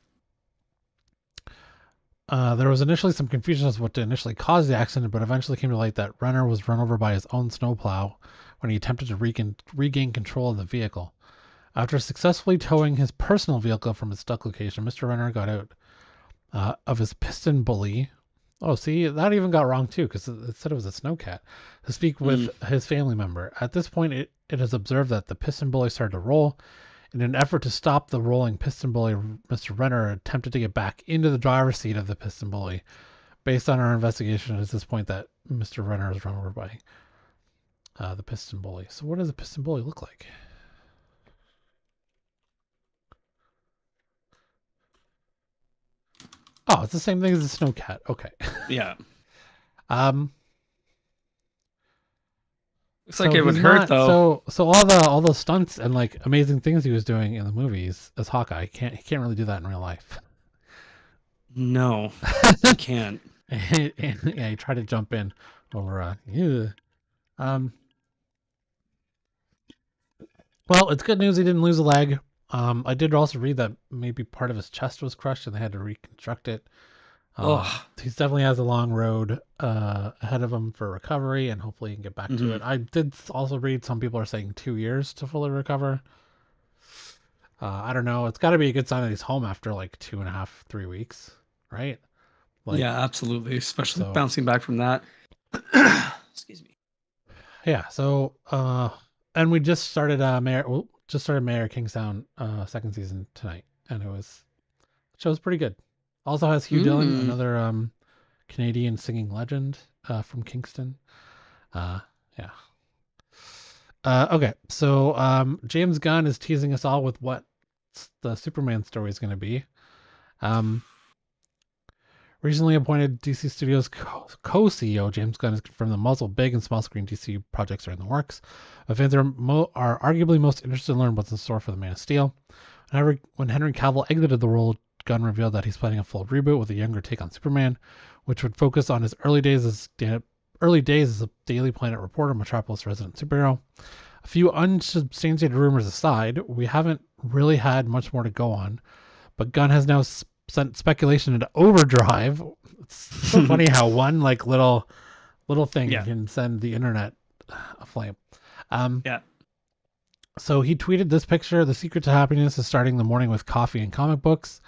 there was initially some confusion as to what initially caused the accident, but eventually came to light that Renner was run over by his own snowplow when he attempted to regain control of the vehicle. After successfully towing his personal vehicle from its stuck location, Mr. Renner got out of his piston bully. Oh, see, that even got wrong too, because it said it was a snowcat, to speak with Mm. his family member. At this point, it is observed that the piston bully started to roll. In an effort to stop the rolling piston bully, Mr. Renner attempted to get back into the driver's seat of the piston bully. Based on our investigation, it's this point that Mr. Renner is run over by the piston bully. So, what does a piston bully look like? Oh, it's the same thing as a snowcat. Okay. Yeah. Um, Looks like So it would he's hurt not though. so all those stunts and like amazing things he was doing in the movies as Hawkeye, he can't really do that in real life. No, he can't. And yeah, he tried to jump in over yeah. Um well, it's good news he didn't lose a leg. I did also read that maybe part of his chest was crushed and they had to reconstruct it. Oh. He definitely has a long road ahead of him for recovery, and hopefully he can get back to Hmm. it. I did also read some people are saying 2 years to fully recover. I don't know. It's got to be a good sign that he's home after like 2.5, 3 weeks, right? Like, Yeah, absolutely. Especially so bouncing back from that. Excuse me. yeah. So, and we just started Mayor Kingstown second season tonight, and the show's pretty good. Also has Hugh Dillon, Mm. another Canadian singing legend from Kingston. Uh, yeah. Okay, so James Gunn is teasing us all with what the Superman story is going to be. Um, Recently appointed DC Studios co-CEO James Gunn has confirmed that multiple big and small screen DC projects are in the works. Fans are arguably most interested to learn what's in store for the Man of Steel. When Henry Cavill exited the role, Gunn revealed that he's planning a full reboot with a younger take on Superman, which would focus on his early days as a Daily Planet reporter, Metropolis resident superhero. A few unsubstantiated rumors aside, we haven't really had much more to go on, but Gunn has now sent speculation into overdrive. It's so funny how one like little thing Yeah. can send the internet aflame. Yeah. So he tweeted this picture: "The secret to happiness is starting the morning with coffee and comic books,"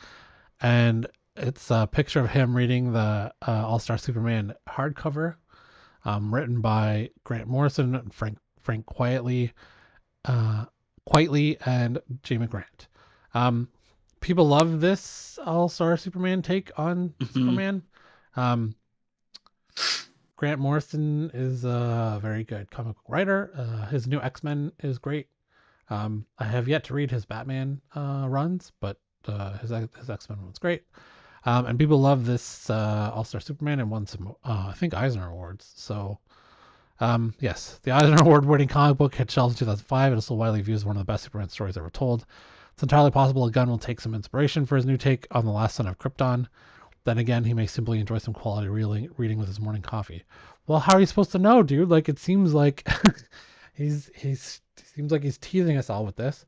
and it's a picture of him reading the All-Star Superman hardcover, written by Grant Morrison and Frank Quietly, and Jamie Grant. People love this All-Star Superman take on Superman. Grant Morrison is a very good comic book writer. His new X-Men is great. I have yet to read his Batman runs, but his X-Men one's great. And people love this All-Star Superman and won some, I think, Eisner Awards. So, yes, the Eisner Award-winning comic book hit shelves in 2005 and is still widely viewed as one of the best Superman stories ever told. It's entirely possible Gunn will take some inspiration for his new take on The Last Son of Krypton. Then again, he may simply enjoy some quality reading with his morning coffee. Well, how are you supposed to know, dude? Like, it seems like he's seems like he's teasing us all with this.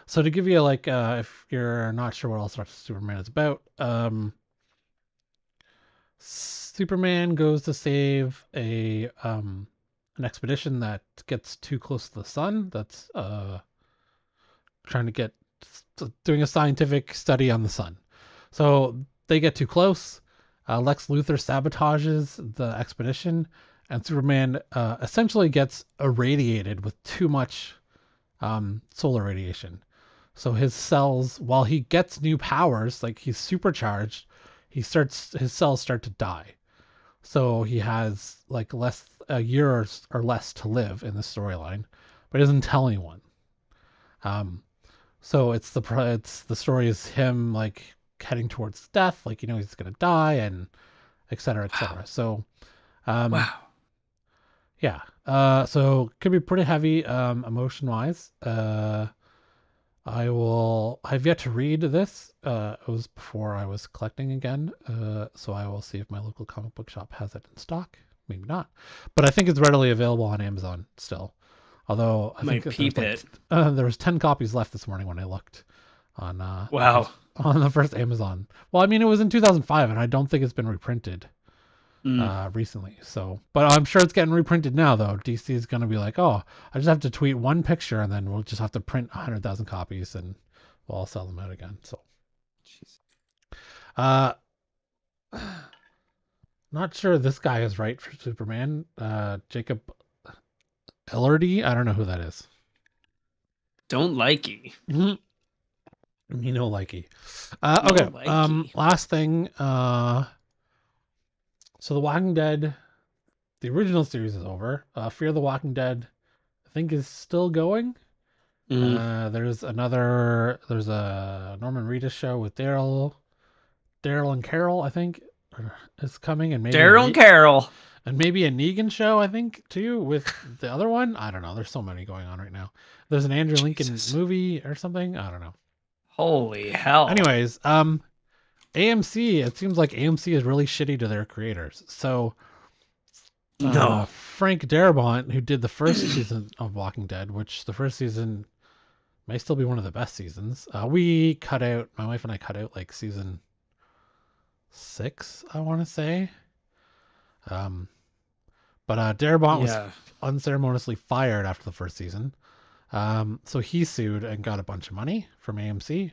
So to give you like, if you're not sure what All-Star Superman is about, Superman goes to save an expedition that gets too close to the sun. That's trying to get doing a scientific study on the sun. So they get too close. Lex Luthor sabotages the expedition, and Superman essentially gets irradiated with too much solar radiation. So his cells, while he gets new powers, like he's supercharged, his cells start to die. So he has like a year or less to live in the storyline, but he doesn't tell anyone. So it's the story is him like heading towards death, like he's gonna die, and et cetera, et cetera. Wow. So, Wow. Yeah. So could be pretty heavy emotion wise. I've yet to read this. It was before I was collecting again. So I will see if my local comic book shop has it in stock. Maybe not, but I think it's readily available on Amazon still. Although I think there was 10 copies left this morning when I looked on wow on the first Amazon. Well, I mean, it was in 2005, and I don't think it's been reprinted recently. So, but I'm sure it's getting reprinted now, though. DC is going to be like, oh, I just have to tweet one picture, and then we'll just have to print 100,000 copies, and we'll all sell them out again. So, not sure this guy is right for Superman. Jacob Elordi, I don't know who that is. Don't likey. Me no likey. Okay. Likey. Last thing. So The Walking Dead, the original series is over. Fear the Walking Dead, I think, is still going. There's a Norman Reedus show with Daryl and Carol, I think, is coming, and maybe Daryl and Carol, and maybe a Negan show, I think, too, with the other one. I don't know. There's so many going on right now. There's an Andrew Lincoln movie or something. I don't know. Holy hell. Anyways, AMC, it seems like AMC is really shitty to their creators. So no. Frank Darabont, who did the first season of Walking Dead, which the first season may still be one of the best seasons. My wife and I cut out like season 6, I want to say. But Darabont was unceremoniously fired after the first season. So he sued and got a bunch of money from AMC.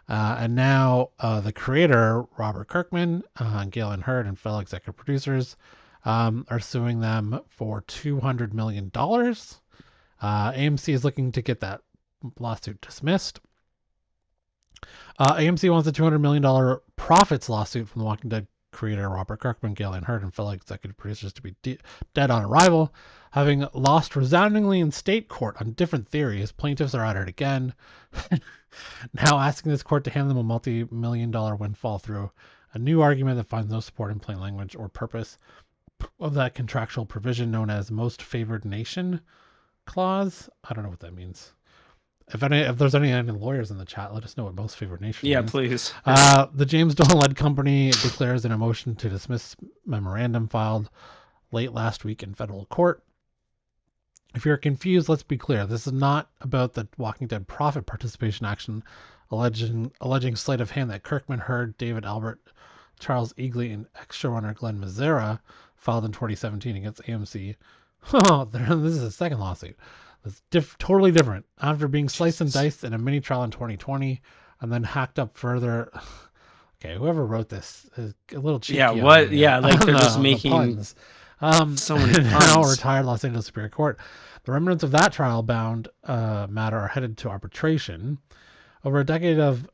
And now the creator, Robert Kirkman, Galen Hurd, and fellow executive producers are suing them for $200 million. AMC is looking to get that lawsuit dismissed. AMC wants a $200 million profits lawsuit from The Walking Dead creator Robert Kirkman, Galen Hurd, and fellow executive producers to be dead on arrival. Having lost resoundingly in state court on different theories, plaintiffs are at it again, now asking this court to hand them a multi-million-dollar windfall through a new argument that finds no support in plain language or purpose of that contractual provision known as most favored nation clause. I don't know what that means. If there's any lawyers in the chat, let us know what most favored nation Yeah, means. please. The James Dolan-led company declares in a motion to dismiss memorandum filed late last week in federal court. If you're confused, let's be clear. This is not about the Walking Dead profit participation action alleging sleight of hand that Kirkman, Hurd, David Albert, Charles Eagley, and ex-showrunner Glenn Mazzara filed in 2017 against AMC. Oh, this is a second lawsuit. It's totally different. After being sliced and diced in a mini trial in 2020 and then hacked up further. Okay, whoever wrote this is a little cheeky. Yeah, what? Yeah, like they're just making puns. So many puns. Now retired Los Angeles Superior Court. The remnants of that trial-bound matter are headed to arbitration. Over a decade of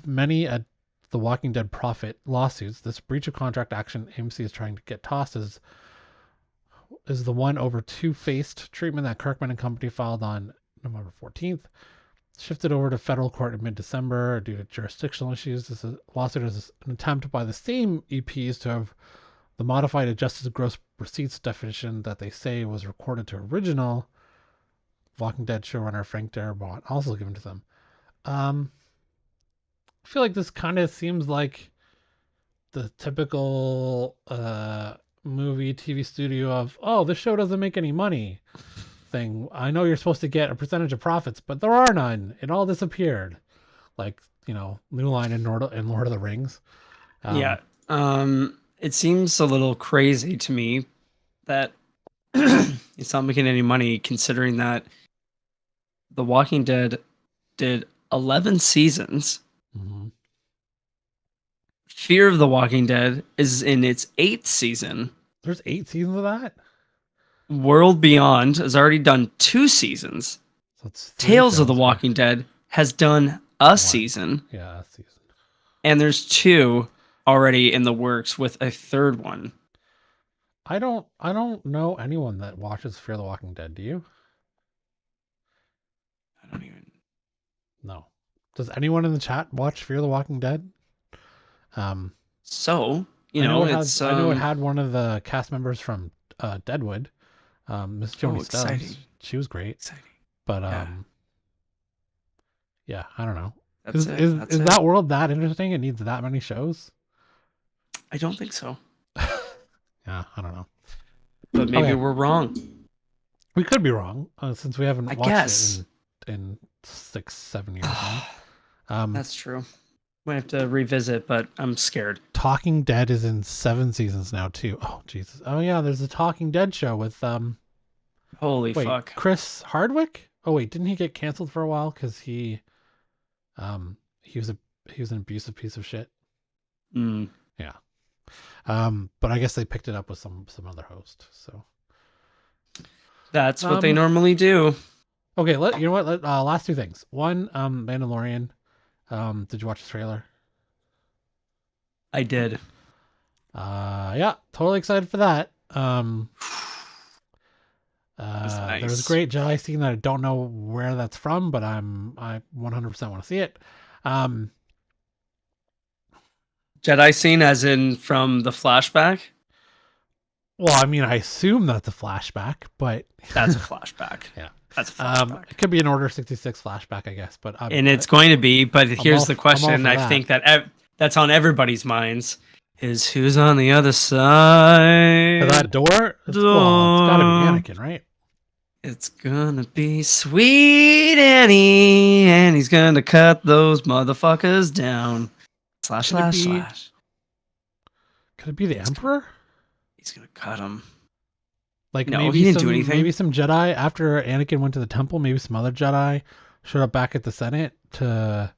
many The Walking Dead profit lawsuits, this breach of contract action AMC is trying to get tossed is the one over two-faced treatment that Kirkman and company filed on November 14th. Shifted over to federal court in mid-December due to jurisdictional issues. This lawsuit is an attempt by the same EPs to have the modified adjusted gross receipts definition that they say was recorded to original Walking Dead showrunner Frank Darabont also given to them. I feel like this kind of seems like the typical movie TV studio of, oh, this show doesn't make any money thing. I know you're supposed to get a percentage of profits, but there are none. It all disappeared. Like, New Line in Lord of the Rings. It seems a little crazy to me that it's not making any money, considering that The Walking Dead did 11 seasons. Mm-hmm. Fear of the Walking Dead is in its 8th season. There's 8 seasons of that? World Beyond has already done 2 seasons. So Tales of the Walking Dead has done a season. Yeah, a season. And there's 2 already in the works with a 3rd one. I don't know anyone that watches Fear the Walking Dead. Do you? I don't even. No. Does anyone in the chat watch Fear the Walking Dead? So I know it had one of the cast members from Deadwood, Miss Joni Stubbs. She was great. Exciting. But yeah, I don't know. Is that world that interesting? It needs that many shows? I don't think so. Yeah, I don't know. But maybe we're wrong. We could be wrong, since we haven't watched it in 6-7 years now. That's true. We have to revisit, but I'm scared. Talking Dead is in 7 seasons now too. Oh Jesus! Oh yeah, there's a Talking Dead show with Holy fuck! Chris Hardwick. Oh wait, didn't he get canceled for a while because he was an abusive piece of shit. Yeah. But I guess they picked it up with some other host. So that's what they normally do. Okay, you know what? Last 2 things. One, Mandalorian. Did you watch the trailer? I did. Yeah, totally excited for that. Nice. There was a great Jedi scene that I don't know where that's from, but I 100% want to see it. Jedi scene, as in from the flashback? Well, I mean, I assume that's a flashback, but that's a flashback. Yeah, that's a flashback. It could be an Order 66 flashback, I guess, but and it's going to be. But here's the question: I think that's on everybody's minds: is who's on the other side of that door? It's gotta be Anakin, right? It's gonna be Sweet Annie, and he's gonna cut those motherfuckers down. Slash. Could it be the Emperor? He's gonna cut him. Like, no, maybe he didn't do anything. Maybe some Jedi, after Anakin went to the temple, maybe some other Jedi showed up back at the Senate to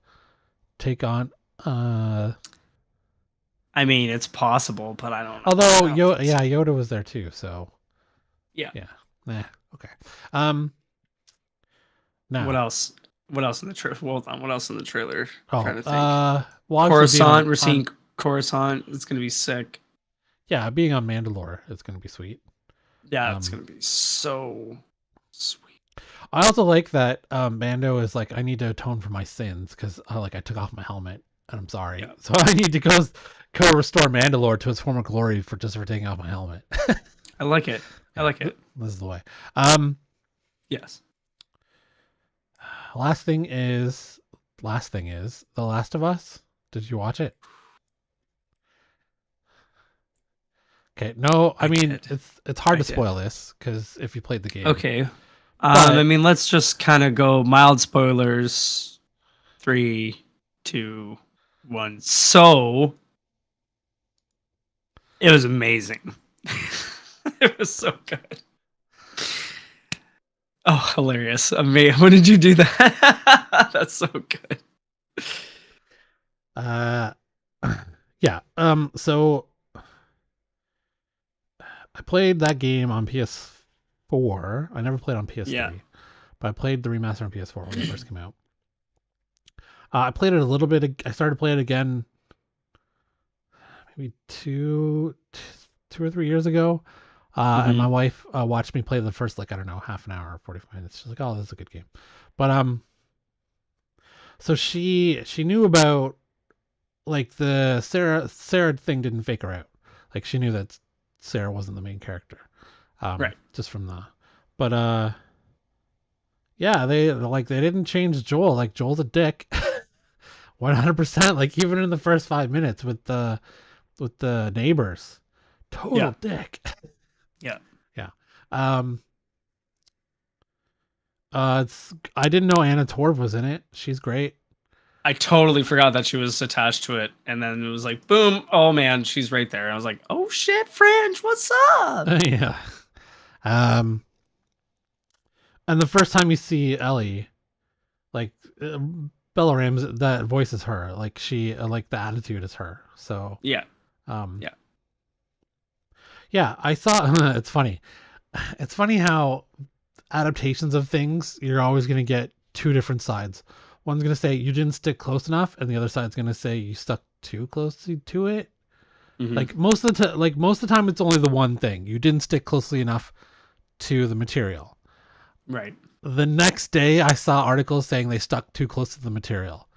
take on. I mean, it's possible, but I don't know. Although Yoda was there too, so yeah. Okay. Now, what else? What else in the trailer? Well, what else in the trailer? Oh, trying to think. well, Coruscant. We're seeing Coruscant. It's gonna be sick. Yeah, being on Mandalore is going to be sweet. Yeah, it's Um, gonna be so sweet. I also like that Mando is like, I need to atone for my sins because like I took off my helmet and I'm sorry, Yeah, so I need to go restore Mandalore to its former glory for taking off my helmet. I like it. I Yeah, like it. this is the way. Um, Yes. last thing is The Last of Us. Did you watch it? Okay, no, I I mean did. it's hard I to did. spoil this because if you played the game, Okay. I but mean, let's just kind of go mild spoilers. Three, two, one. So it was amazing. It was so good. Oh, hilarious. Amazing. When did you do that? That's so good. uh, yeah. So I played that game on PS4. I never played on Yeah. PS3, but I played the remaster on PS4 when it first came out. I played it a little bit. I started playing it again maybe 2 or 3 years ago. And my Hmm. wife watched me play the first, like, I don't know, half an hour or 45 minutes. She's like, "Oh, this is a good game," but so she knew about, like, the Sarah thing didn't fake her out. Like, she knew that Sarah wasn't the main character, Right. just from the, but yeah, they didn't change Joel. Like, Joel's a dick, 100%. Like, even in the first 5 minutes with the neighbors, Yeah. total dick. Yeah. Yeah. Um. It's I didn't know Anna Torv was in it. She's great. I totally forgot that she was attached to it. And then it was like, boom. Oh, man. She's right there. And I was like, oh, shit, Fringe. What's up? Yeah. Um. And the first time you see Ellie, like, Bella Ramsey, that voice is her. Like, she like the attitude is her. So Yeah. um. Yeah. Yeah, I saw. It's funny. It's funny how adaptations of things, you're always gonna get two different sides. One's gonna say you didn't stick close enough, and the other side's gonna say you stuck too closely to it. Hmm. Like most of the time, it's only the one thing you didn't stick closely enough to the material. Right. The next day, I saw articles saying they stuck too close to the material.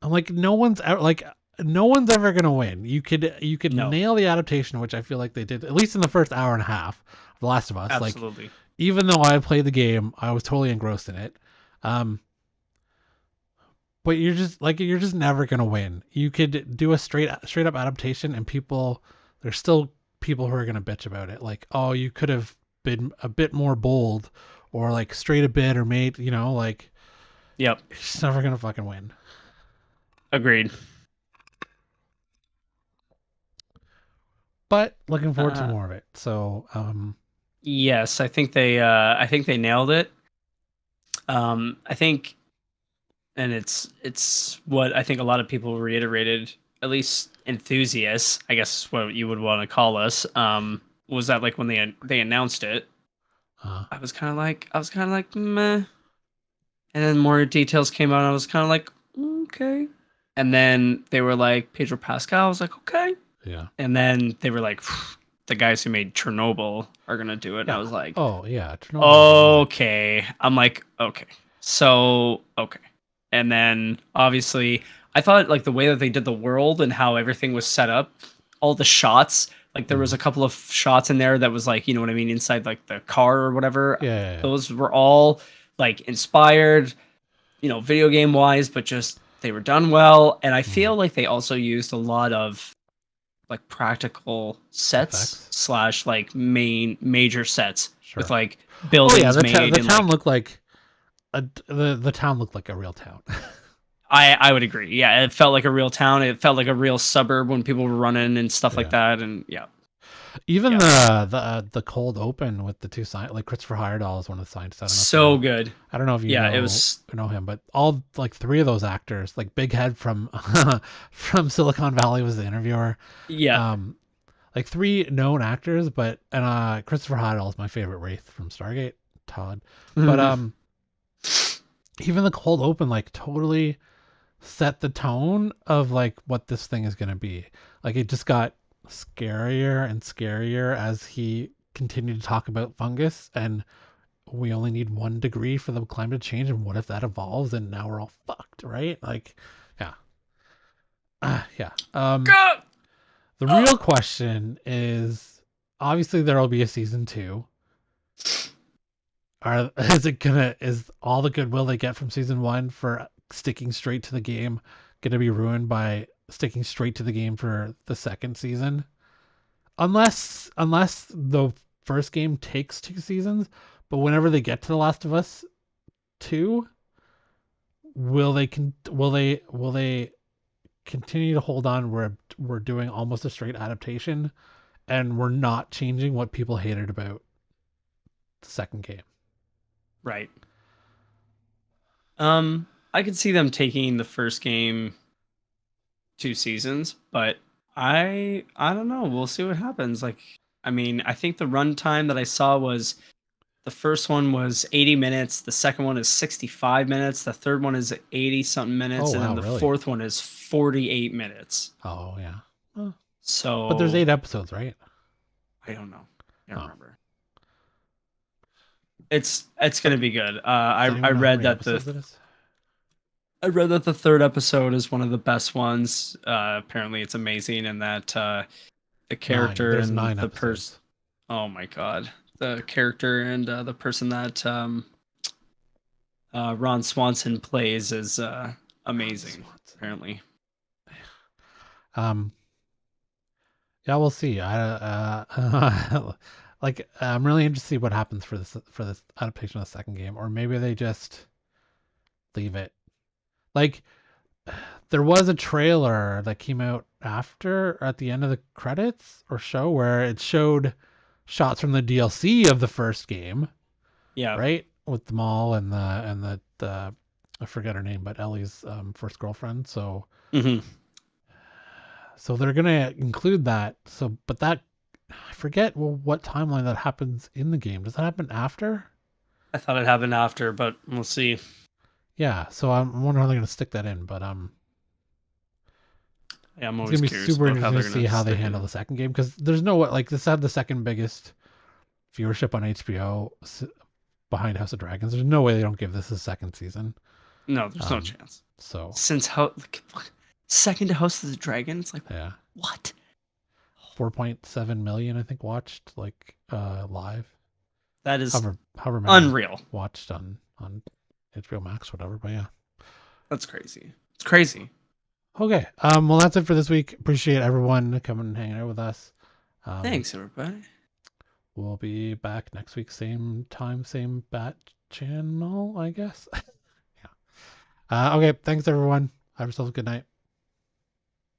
I'm like, no one's ever gonna win. You could No. nail the adaptation, which I feel like they did at least in the first hour and a half of The Last of Us. Like, Absolutely. even though I played the game, I was totally engrossed in it. Um, but you're just never gonna win. You could do a straight up adaptation, and there's still people who are gonna bitch about it. Like, oh, you could have been a bit more bold, or like straight a bit, or made, like, Yep. you're just never gonna fucking win. Agreed. But looking forward to Uh, more of it. So, yes, I think they nailed it. I think, and it's what I think a lot of people reiterated, at least enthusiasts, I guess is what you would want to call us. Was that like when they announced it, uh, I was kind of like meh, and then more details came out, and I was kind of like okay, and then they were like Pedro Pascal, I was like okay, yeah, and then they were like the guys who made Chernobyl are gonna do it, and I yeah. was like Oh yeah, Chernobyl was amazing. okay. I'm like, okay. So, okay. And then obviously, I thought like the way that they did the world and how everything was set up, all the shots, like there was Mhm. a couple of shots in there that was like, you know what I mean, inside like the car or whatever. Yeah, yeah, yeah. Those were all like inspired, video game wise, but just they were done well. And I Mhm. feel like they also used a lot of like practical sets Effects, slash like major sets with sure. like Oh yeah, buildings the made and town like looked like the town looked like a real town. I would agree. Yeah, it felt like a real town. It felt like a real suburb when people were running and stuff like Yeah. that. And yeah, Even yeah, the cold open with the two scientists, like Christopher Heyerdahl is one of the scientists. so good. I don't know if you Yeah, it know was. know him, but all like three of those actors, like Big Head from from Silicon Valley was the interviewer. Yeah. Um, like three known actors, but and Christopher Heyerdahl is my favorite Wraith from Stargate, Todd. But even the cold open, like, totally set the tone of like what this thing is gonna be. Like it just got scarier and scarier as he continued to talk about fungus, and we only need 1 degree for the climate to change, and what if that evolves and now we're all fucked, right? Like, yeah. Yeah. God! The real question is, obviously there will be a season 2. Is all the goodwill they get from season 1 for sticking straight to the game gonna be ruined by sticking straight to the game for the second season? Unless the first game takes 2 seasons, but whenever they get to The Last of Us 2, will they continue to hold on? We're doing almost a straight adaptation, and we're not changing what people hated about the second game. Right. I could see them taking the first game 2 seasons, but I don't know. We'll see what happens. Like, I mean, I think the runtime that I saw was the first one was 80 minutes, the second one is 65 minutes, the third one is 80 something Oh minutes, and then wow, the really? fourth one is 48 minutes. Oh yeah. Huh. But there's So 8 episodes, right? I don't know. I don't Oh, remember. It's but gonna be good. does I anyone know how read many that the episodes it is? I read that the third episode is one of the best ones. Apparently, it's amazing, and that the Nine. character There's and nine the person. episodes. Oh my god, the character and the person that Ron Swanson plays is Ron amazing. Swanson. Apparently, Um. Yeah, we'll see. Like I'm really interested to see what happens for this adaptation of the second game, or maybe they just leave it. Like there was a trailer that came out after or at the end of the credits or show where it showed shots from the DLC of the first game, yeah. right? With the mall and the I forget her name, but Ellie's first girlfriend. Hmm. So they're gonna include that. So, but that I forget what timeline that happens in the game. Does that happen after? I thought it happened after, but we'll see. Yeah. So I'm wondering how they're gonna stick that in. But Yeah, I'm it's always gonna be curious super about how interesting to they're see gonna how they stick it handle in. the second game because there's no way like this had the second biggest viewership on HBO behind House of Dragons. There's no way they don't give this a second season. No, there's no Um. chance. So Since how second to Host of the Dragon, it's like yeah, what? 4.7 million I think watched like live. That is However many unreal. watched on HBO Max, whatever. But yeah. That's crazy. It's crazy. Okay. Well, that's it for this week. Appreciate everyone coming and hanging out with us. Um, Thanks, everybody. we'll be back next week, same time, same bat channel, I guess. Yeah. Okay. Thanks, everyone. Have yourselves a good night.